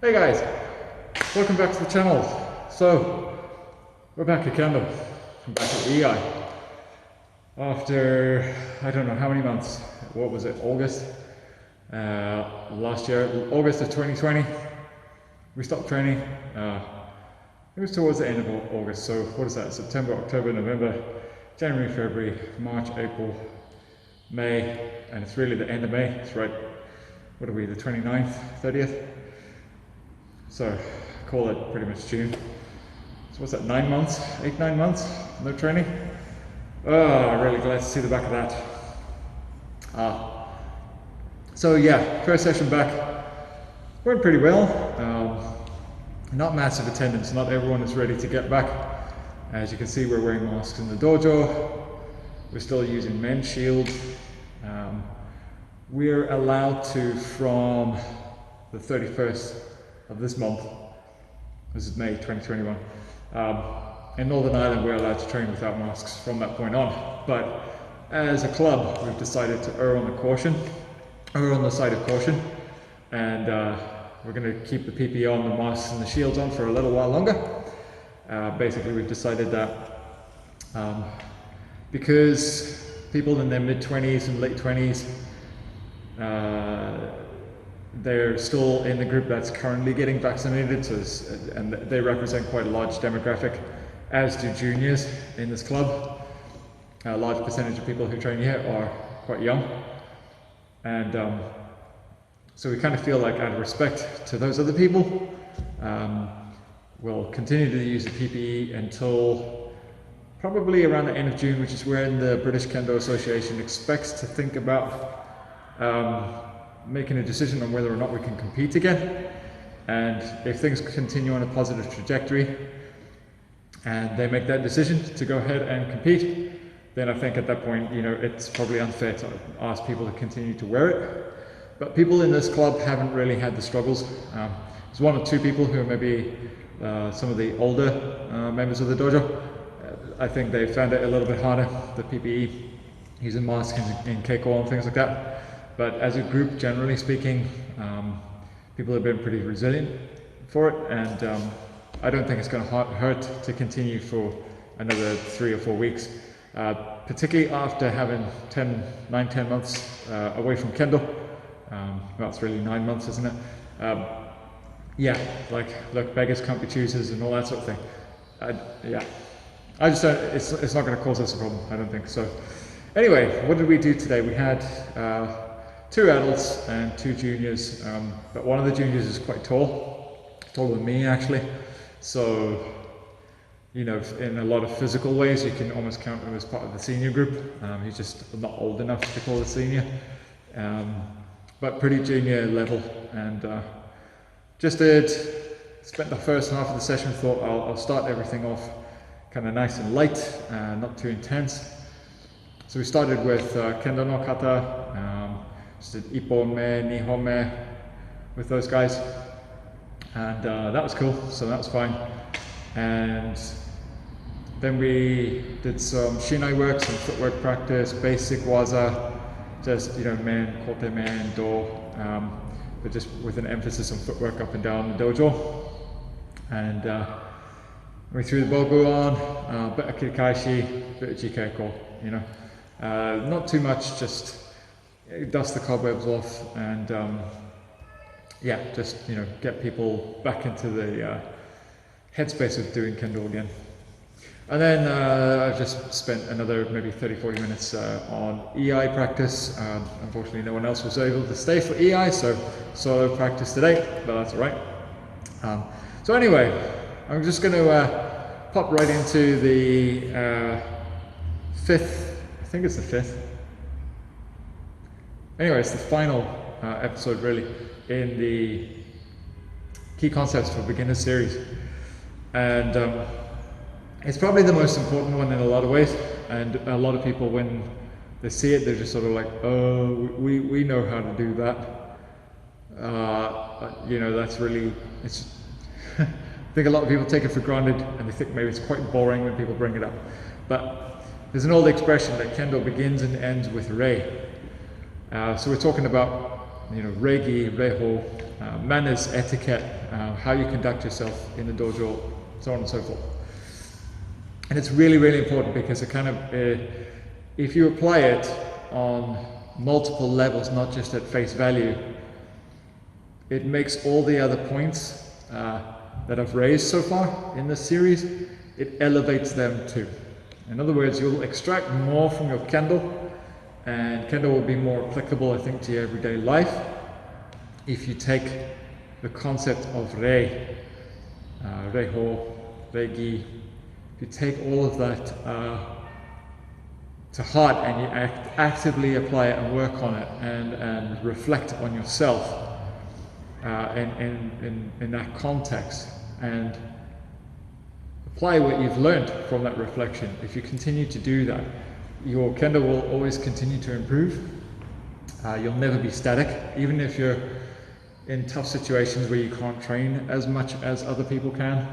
Hey guys, welcome back to the channel. So, we're back at Kendo, I'm back at EI. After, I don't know how many months, what was it, August? Last year, August of 2020, we stopped training. It was towards the end of August, so what is that, September, October, November, January, February, March, April, May, and it's really the end of May. It's right, what are we, the 29th, 30th? So call it pretty much June. So what's that, 9 months, 8-9 months, no training? Oh, really glad to see the back of that. So yeah, first session back, went pretty well. Not massive attendance, not everyone is ready to get back. As you can see, we're wearing masks in the dojo. We're still using men's shield. We're allowed to, from the 31st of this month, this is May 2021, in Northern Ireland we're allowed to train without masks from that point on. But as a club, we've decided to err on the side of caution, and we're going to keep the PPE on, the masks and the shields on for a little while longer. Basically, we've decided that because people in their mid-20s and late 20s, they're still in the group that's currently getting vaccinated, and they represent quite a large demographic, as do juniors in this club. A large percentage of people who train here are quite young, and so we kind of feel like, out of respect to those other people, we'll continue to use the PPE until probably around the end of June, which is when the British Kendo Association expects to think about making a decision on whether or not we can compete again. And if things continue on a positive trajectory and they make that decision to go ahead and compete, then I think at that point, you know, it's probably unfair to ask people to continue to wear it. But people in this club haven't really had the struggles. There's one or two people who are maybe some of the older members of the dojo. I think they found it a little bit harder, the PPE, using masks in keiko and things like that. But as a group, generally speaking, people have been pretty resilient for it, and I don't think it's going to hurt to continue for another 3 or 4 weeks, particularly after having 9-10 months away from Kendo. Well, it's really 9 months, isn't it? Yeah, like, look, beggars can't be choosers and all that sort of thing. Yeah, I just don't, it's not going to cause us a problem, I don't think. So anyway, what did we do today? We had 2 adults and 2 juniors, but one of the juniors is quite tall, taller than me actually. So, you know, in a lot of physical ways, you can almost count him as part of the senior group. He's just not old enough to be called a senior, but pretty junior level. And spent the first half of the session, thought I'll start everything off kind of nice and light, not too intense. So we started with Kendo no kata, just did ippon me, nihon me with those guys, and that was cool, so that was fine. And then we did some shinai work, some footwork practice, basic waza, just, you know, men, kote men, do, but just with an emphasis on footwork up and down the dojo. And we threw the bogu on, bit of kirikaishi, bit of jikeiko, you know. Not too much, just dust the cobwebs off, and yeah, just, you know, get people back into the headspace of doing Kendo again. And then I just spent another maybe 30-40 minutes on EI practice. Unfortunately, no one else was able to stay for EI, so solo practice today, but that's all right. So anyway, I'm just going to pop right into the 5th, I think it's the 5th. Anyway, it's the final episode really in the Key Concepts for Beginners series. And it's probably the most important one in a lot of ways. And a lot of people, when they see it, they're just sort of like, oh, we know how to do that. You know, that's really, it's, I think a lot of people take it for granted, and they think maybe it's quite boring when people bring it up. But there's an old expression that Kendo begins and ends with Rei. So we're talking about, you know, Reiki, Reiho, manners, etiquette, how you conduct yourself in the dojo, so on and so forth. And it's really, really important because it kind of, if you apply it on multiple levels, not just at face value, it makes all the other points that I've raised so far in this series, it elevates them too. In other words, you'll extract more from your Kendo, and Kendo will be more applicable, I think, to your everyday life if you take the concept of Rei, Reiho, Reigi. If you take all of that to heart and you actively apply it and work on it and reflect on yourself in that context and apply what you've learned from that reflection. If you continue to do that, your Kendo will always continue to improve. You'll never be static, even if you're in tough situations where you can't train as much as other people can.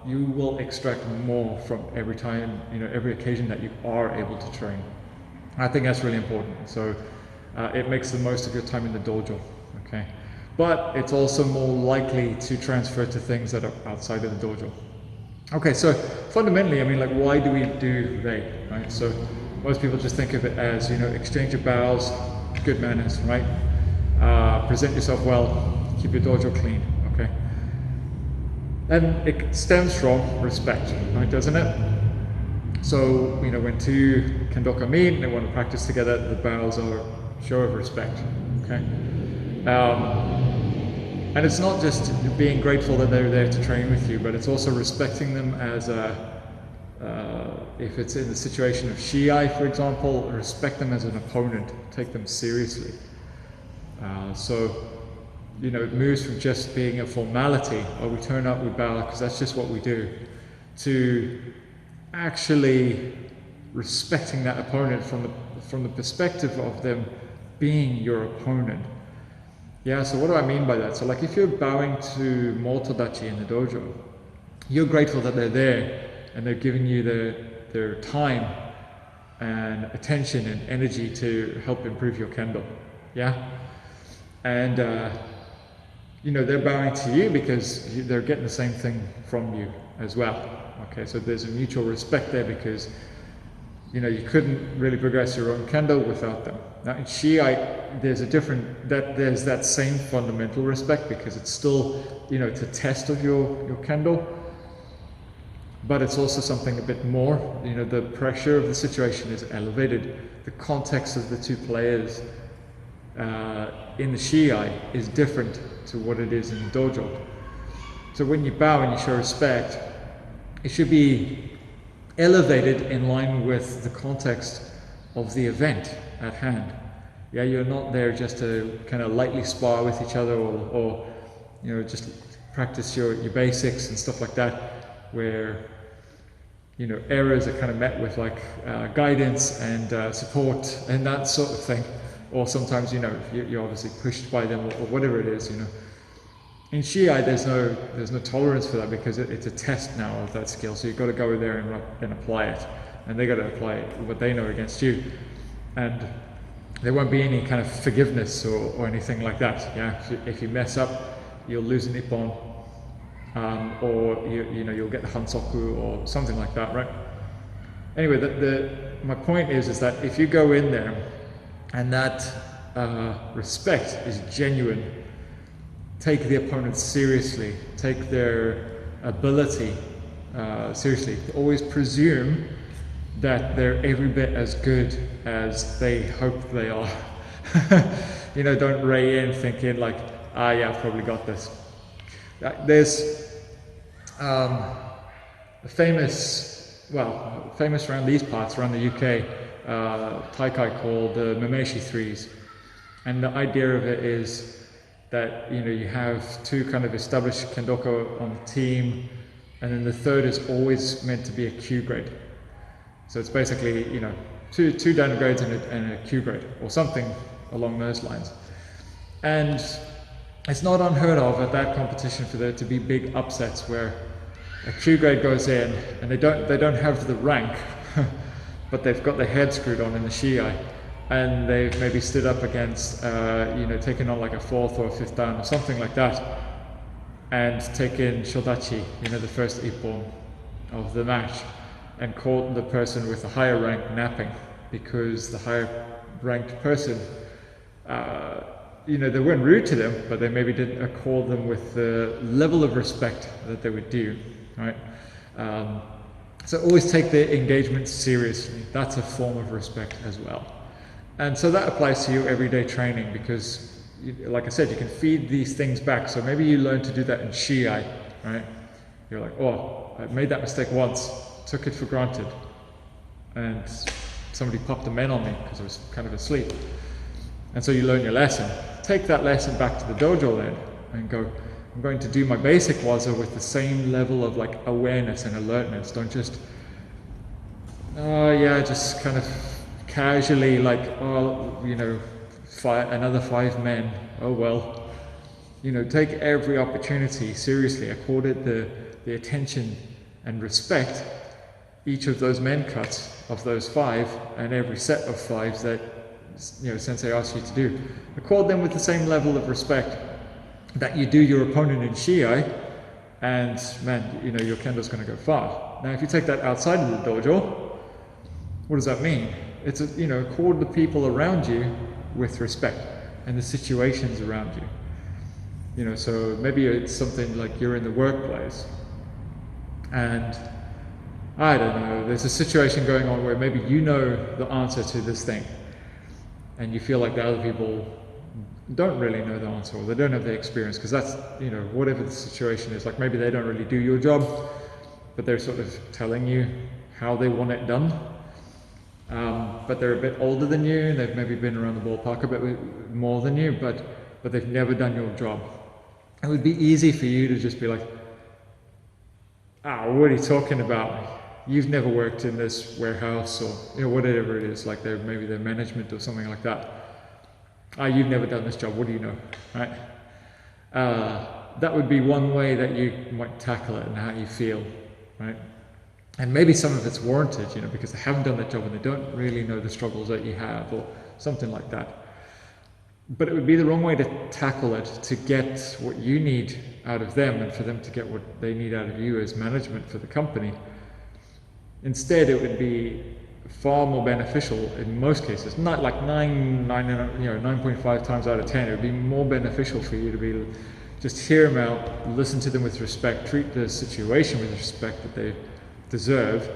You will extract more from every time, every occasion that you are able to train. I think that's really important. So it makes the most of your time in the dojo, okay? But it's also more likely to transfer to things that are outside of the dojo. Okay, so fundamentally, why do we do Rei, right? So most people just think of it as, exchange of bows, good manners, right? Present yourself well, keep your dojo clean, okay? And it stems from respect, right, doesn't it? So, when two kendoka meet and they want to practice together, the bows are a show of respect, okay? And it's not just being grateful that they're there to train with you, but it's also respecting them as if it's in the situation of Shiai, for example, respect them as an opponent, take them seriously. It moves from just being a formality, or we turn up, we bow, because that's just what we do, to actually respecting that opponent from the perspective of them being your opponent. Yeah, so what do I mean by that? So if you're bowing to Motodachi in the dojo, you're grateful that they're there and they're giving you their time and attention and energy to help improve your Kendo. Yeah? And they're bowing to you because they're getting the same thing from you as well. Okay, so there's a mutual respect there because you couldn't really progress your own Kendo without them. Now in Shiai, there's that same fundamental respect because it's still, it's a test of your Kendo, but it's also something a bit more. The pressure of the situation is elevated. The context of the two players in the Shiai is different to what it is in the dojo. So when you bow and you show respect, it should be elevated in line with the context of the event at hand. Yeah, you're not there just to kind of lightly spar with each other or just practice your basics and stuff like that, where errors are kind of met with guidance and support and that sort of thing. Or sometimes you're obviously pushed by them or whatever it is. In Shiai, there's no tolerance for that because it's a test now of that skill. So you've got to go there and apply it, and they got to apply what they know against you, and there won't be any kind of forgiveness or anything like that. Yeah, if you mess up, you'll lose an ippon, or you'll get the hansoku or something like that, right? Anyway, my point is that if you go in there and that respect is genuine, take the opponent seriously, take their ability seriously. Always presume that they're every bit as good as they hope they are. Don't Rei in thinking yeah, I've probably got this. There's a famous around these parts, around the UK, taikai called the Memeshi Threes. And the idea of it is that you have two kind of established kendoka on the team, and then the third is always meant to be a Q grade. So it's basically two down grades and a Q grade or something along those lines. And it's not unheard of at that competition for there to be big upsets where a Q grade goes in and they don't have the rank, but they've got their head screwed on in the Shiai, and they've maybe stood up against, taken on like a 4th or 5th dan or something like that, and taken shodachi, the first ippon of the match, and caught the person with the higher rank napping, because the higher ranked person, they weren't rude to them, but they maybe didn't accord them with the level of respect that they would do, right? So always take the engagement seriously. That's a form of respect as well. And so that applies to your everyday training, because, like I said, you can feed these things back. So maybe you learn to do that in shiai, right? You're like, oh, I made that mistake once, took it for granted, and somebody popped a men on me because I was kind of asleep. And so you learn your lesson. Take that lesson back to the dojo then and go, I'm going to do my basic waza with the same level of like awareness and alertness. Don't just, just kind of casually like, another 5 men, oh well. Take every opportunity seriously, accord it the attention and respect each of those men cuts of those 5 and every set of 5s that sensei asks you to do. Accord them with the same level of respect that you do your opponent in shiai, and man, your kendo's going to go far. Now if you take that outside of the dojo, what does that mean? It's accord the people around you with respect and the situations around you. So maybe it's something like you're in the workplace and I don't know, there's a situation going on where maybe you know the answer to this thing and you feel like the other people don't really know the answer, or they don't have the experience, because that's, whatever the situation is, like maybe they don't really do your job, but they're sort of telling you how they want it done. But they're a bit older than you, and they've maybe been around the ballpark a bit more than you, but they've never done your job. It would be easy for you to just be like, what are you talking about? You've never worked in this warehouse, or whatever it is, like maybe their management or something like that. You've never done this job, what do you know, right? That would be one way that you might tackle it and how you feel, right? And maybe some of it's warranted, because they haven't done that job and they don't really know the struggles that you have, or something like that. But it would be the wrong way to tackle it, to get what you need out of them and for them to get what they need out of you as management for the company. Instead, it would be far more beneficial in most cases, not like 9.5 times out of 10, it would be more beneficial for you to just hear them out, listen to them with respect, treat the situation with respect that they deserve.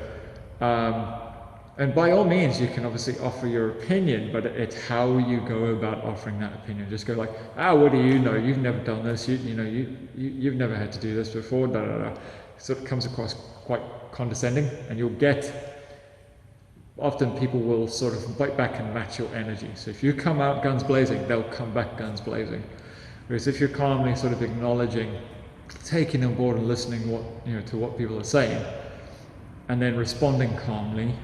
And by all means, you can obviously offer your opinion, but it's how you go about offering that opinion. Just go like, what do you know? You've never done this. You've never had to do this before. Da da da. So it comes across quite condescending, and you'll get. Often people will sort of bite back and match your energy. So if you come out guns blazing, they'll come back guns blazing. Whereas if you're calmly sort of acknowledging, taking on board and listening to what people are saying, and then responding calmly,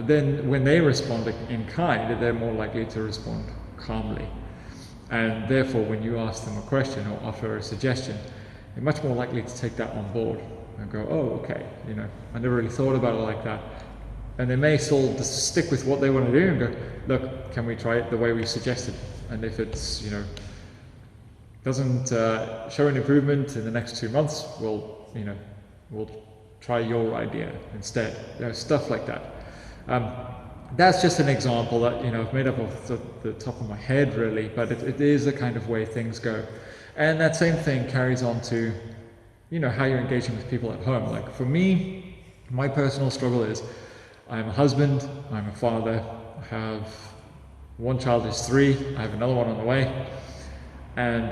then when they respond in kind, they're more likely to respond calmly. And therefore, when you ask them a question or offer a suggestion, they're much more likely to take that on board and go, oh, okay, I never really thought about it like that. And they may still just stick with what they want to do and go, look, can we try it the way we suggested? And if it's, doesn't show an improvement in the next 2 months, we'll try your idea instead. Stuff like that. That's just an example that, I've made up off the top of my head really, but it is the kind of way things go. And that same thing carries on to, how you're engaging with people at home. Like for me, my personal struggle is, I'm a husband, I'm a father, I have one child who's 3, I have another one on the way, and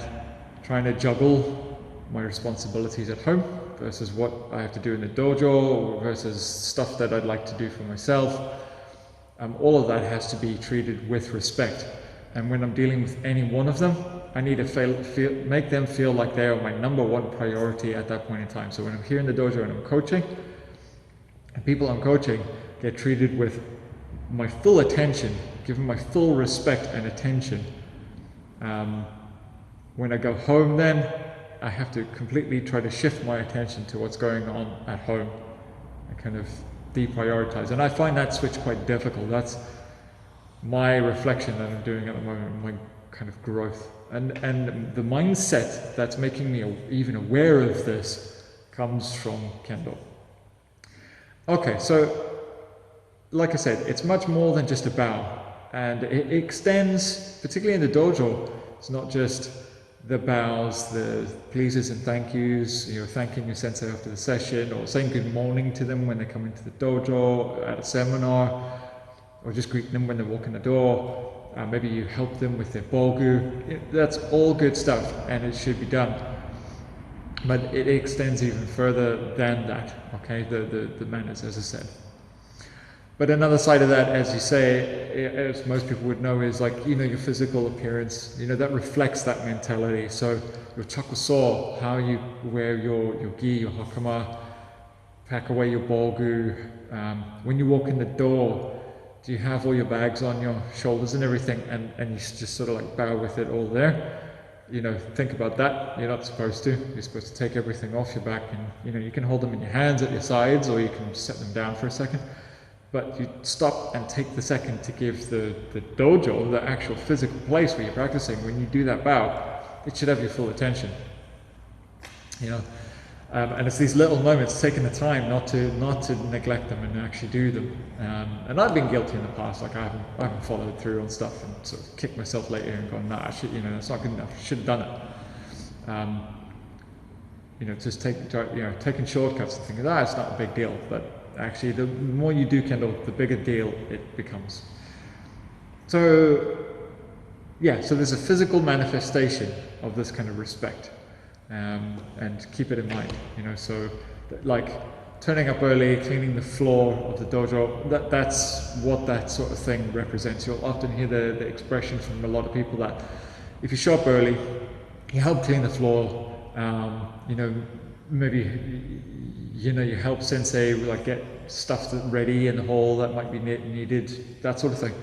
trying to juggle my responsibilities at home versus what I have to do in the dojo versus stuff that I'd like to do for myself. All of that has to be treated with respect. And when I'm dealing with any one of them, I need to make them feel like they are my #1 priority at that point in time. So when I'm here in the dojo and I'm coaching, and people I'm coaching get treated with my full attention, given my full respect and attention. When I go home then, I have to completely try to shift my attention to what's going on at home and kind of deprioritize. And I find that switch quite difficult. my reflection that I'm doing at the moment, my kind of growth. And the mindset that's making me even aware of this comes from Kendo. Okay, so like I said, it's much more than just a bow. And it extends, particularly in the dojo, it's not just the bows, the pleases and thank yous, thanking your sensei after the session, or saying good morning to them when they come into the dojo, at a seminar, or just greeting them when they walk in the door. Maybe you help them with their bogu. That's all good stuff, and it should be done. But it extends even further than that, okay, the manners, as I said. But another side of that, as you say, as most people would know, is like, your physical appearance, that reflects that mentality. So your chakuso, how you wear your gi, your hakama, pack away your bogu. When you walk in the door, do you have all your bags on your shoulders and everything, and you just sort of like bow with it all there? Think about that. You're not supposed to. You're supposed to take everything off your back, and you can hold them in your hands at your sides, or you can set them down for a second. But you stop and take the second to give the dojo, the actual physical place where you're practicing. When you do that bow, it should have your full attention. And it's these little moments, taking the time not to neglect them and actually do them. And I've been guilty in the past, like I haven't followed through on stuff and sort of kicked myself later and gone, nah, that's not good enough. I should have done it. Just taking shortcuts and thinking, it's not a big deal. But actually, the more you do Kendo, the bigger deal it becomes. So there's a physical manifestation of this kind of respect. And keep it in mind, so like turning up early, cleaning the floor of the dojo, that's what that sort of thing represents. You'll often hear the expression from a lot of people that if you show up early, you help clean the floor, maybe you help sensei like get stuff ready in the hall that might be needed, that sort of thing.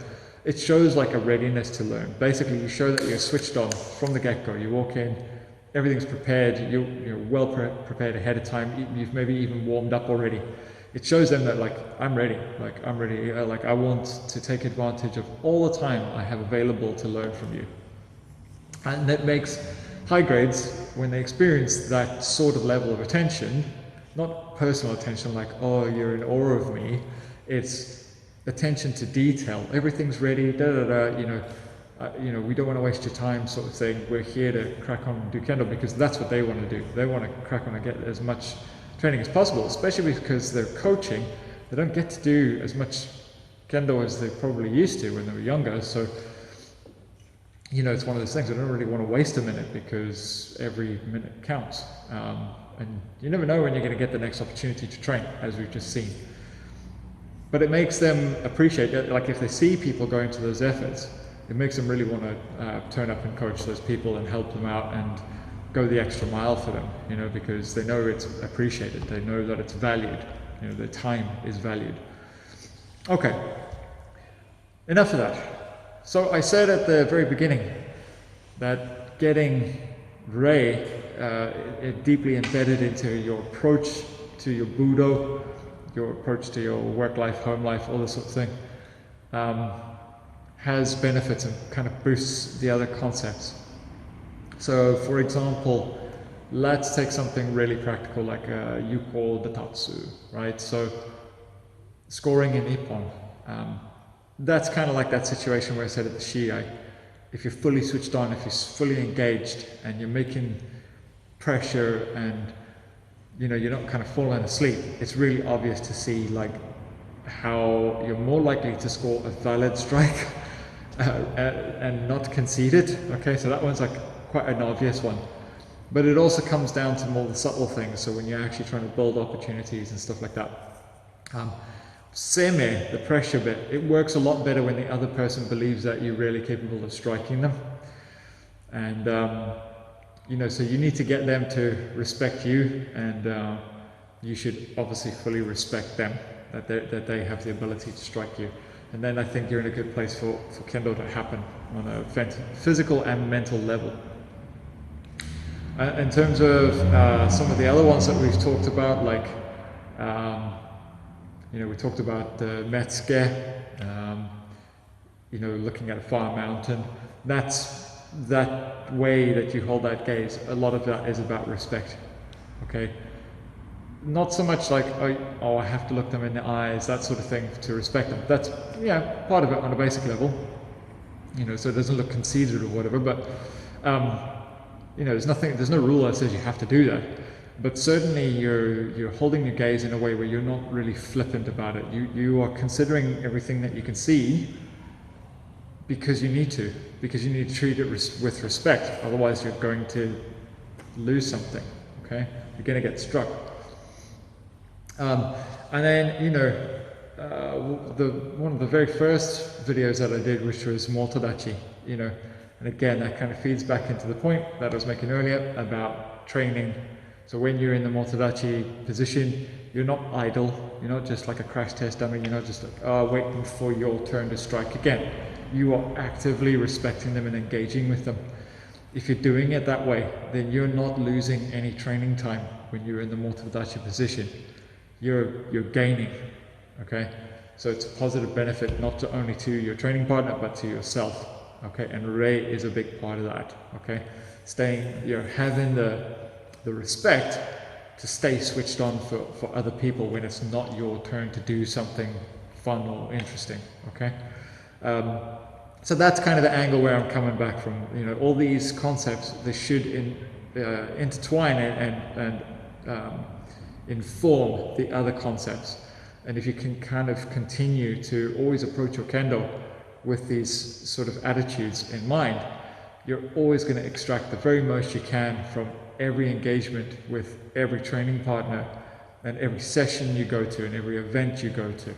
It shows like a readiness to learn. Basically, you show that you're switched on from the get-go. You walk in, everything's prepared, you're well prepared ahead of time, you've maybe even warmed up already. It shows them that I'm ready, I want to take advantage of all the time I have available to learn from you. And that makes high grades, when they experience that sort of level of attention, not personal attention like, oh, you're in awe of me, it's attention to detail, everything's ready, we don't want to waste your time sort of thing. We're here to crack on and do Kendo because that's what they want to do. They want to crack on and get as much training as possible, especially because they're coaching. They don't get to do as much Kendo as they probably used to when they were younger. So, it's one of those things. I don't really want to waste a minute because every minute counts. And you never know when you're going to get the next opportunity to train, as we've just seen. But it makes them appreciate it. Like if they see people going to those efforts, it makes them really want to turn up and coach those people and help them out and go the extra mile for them, because they know it's appreciated. They know that it's valued. Their time is valued. Okay, enough of that. So I said at the very beginning that getting Rei deeply embedded into your approach to your Budo, your approach to your work life, home life, all this sort of thing, has benefits and kind of boosts the other concepts. So for example, let's take something really practical like Yuko Datatsu, right? So scoring in Ippon. That's kind of like that situation where I said at the Shiai, if you're fully switched on, if you're fully engaged and you're making pressure and you're not kind of falling asleep, it's really obvious to see how you're more likely to score a valid strike and not concede it. Okay, so that one's quite an obvious one. But it also comes down to more the subtle things. So when you're actually trying to build opportunities and stuff like that. Seme, the pressure bit, it works a lot better when the other person believes that you're really capable of striking them. And so you need to get them to respect you, and you should obviously fully respect them, that they have the ability to strike you. And then I think you're in a good place for Kendo to happen on a physical and mental level. In terms of some of the other ones that we've talked about, we talked about the Metsuke, looking at a far mountain. That's that way that you hold that gaze. A lot of that is about respect. Okay, not so much like oh I have to look them in the eyes, that sort of thing, to respect them. That's part of it on a basic level, so it doesn't look conceited or whatever. But there's no rule that says you have to do that. But certainly you're holding your gaze in a way where you're not really flippant about it. You are considering everything that you can see because you need to treat it with respect. Otherwise you're going to lose something. Okay, you're going to get struck. And then one of the very first videos that I did, which was Mortadachi, and again that kind of feeds back into the point that I was making earlier about training. So when you're in the Mortadachi position, you're not idle, you're not just like a crash test dummy, you're not just like waiting for your turn to strike again. You are actively respecting them and engaging with them. If you're doing it that way, then you're not losing any training time when you're in the Mortadachi position. You're gaining, okay? So it's a positive benefit not only to your training partner, but to yourself, okay? And Rei is a big part of that, okay? Having the respect to stay switched on for other people when it's not your turn to do something fun or interesting, okay? So that's kind of the angle where I'm coming back from. All these concepts, they should intertwine and inform the other concepts. And if you can kind of continue to always approach your Kendo with these sort of attitudes in mind, you're always going to extract the very most you can from every engagement with every training partner and every session you go to and every event you go to.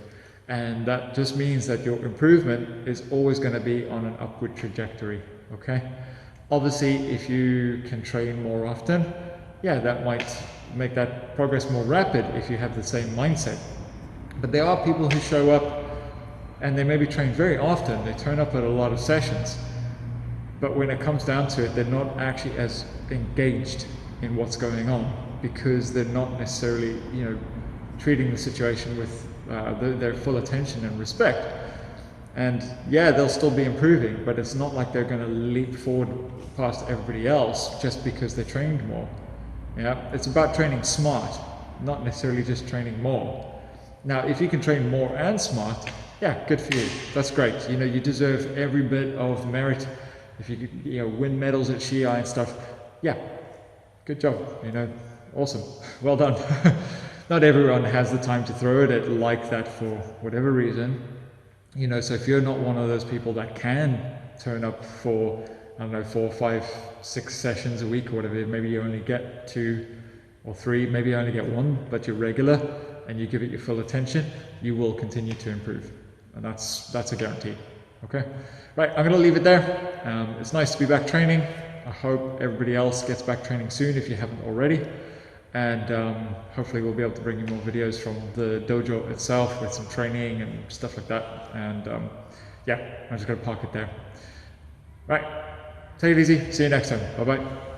And that just means that your improvement is always going to be on an upward trajectory, okay? Obviously, if you can train more often, that might make that progress more rapid if you have the same mindset. But there are people who show up and they maybe train very often, they turn up at a lot of sessions, but when it comes down to it, they're not actually as engaged in what's going on because they're not necessarily, treating the situation with their full attention and respect. And they'll still be improving, but it's not like they're going to leap forward past everybody else just because they trained more. It's about training smart, not necessarily just training more. Now, if you can train more and smart, good for you. That's great. You deserve every bit of merit. If you could, win medals at Shiai and stuff, good job. Awesome. Well done. Not everyone has the time to throw it like that for whatever reason. So if you're not one of those people that can turn up for, 4, 5, 6 sessions a week or whatever, maybe you only get 2 or 3, maybe you only get 1, but you're regular and you give it your full attention, you will continue to improve. And that's a guarantee. Okay? Right, I'm going to leave it there. It's nice to be back training. I hope everybody else gets back training soon if you haven't already. And hopefully we'll be able to bring you more videos from the dojo itself with some training and stuff like that. And I'm just going to park it there. Right, take it easy. See you next time. Bye-bye.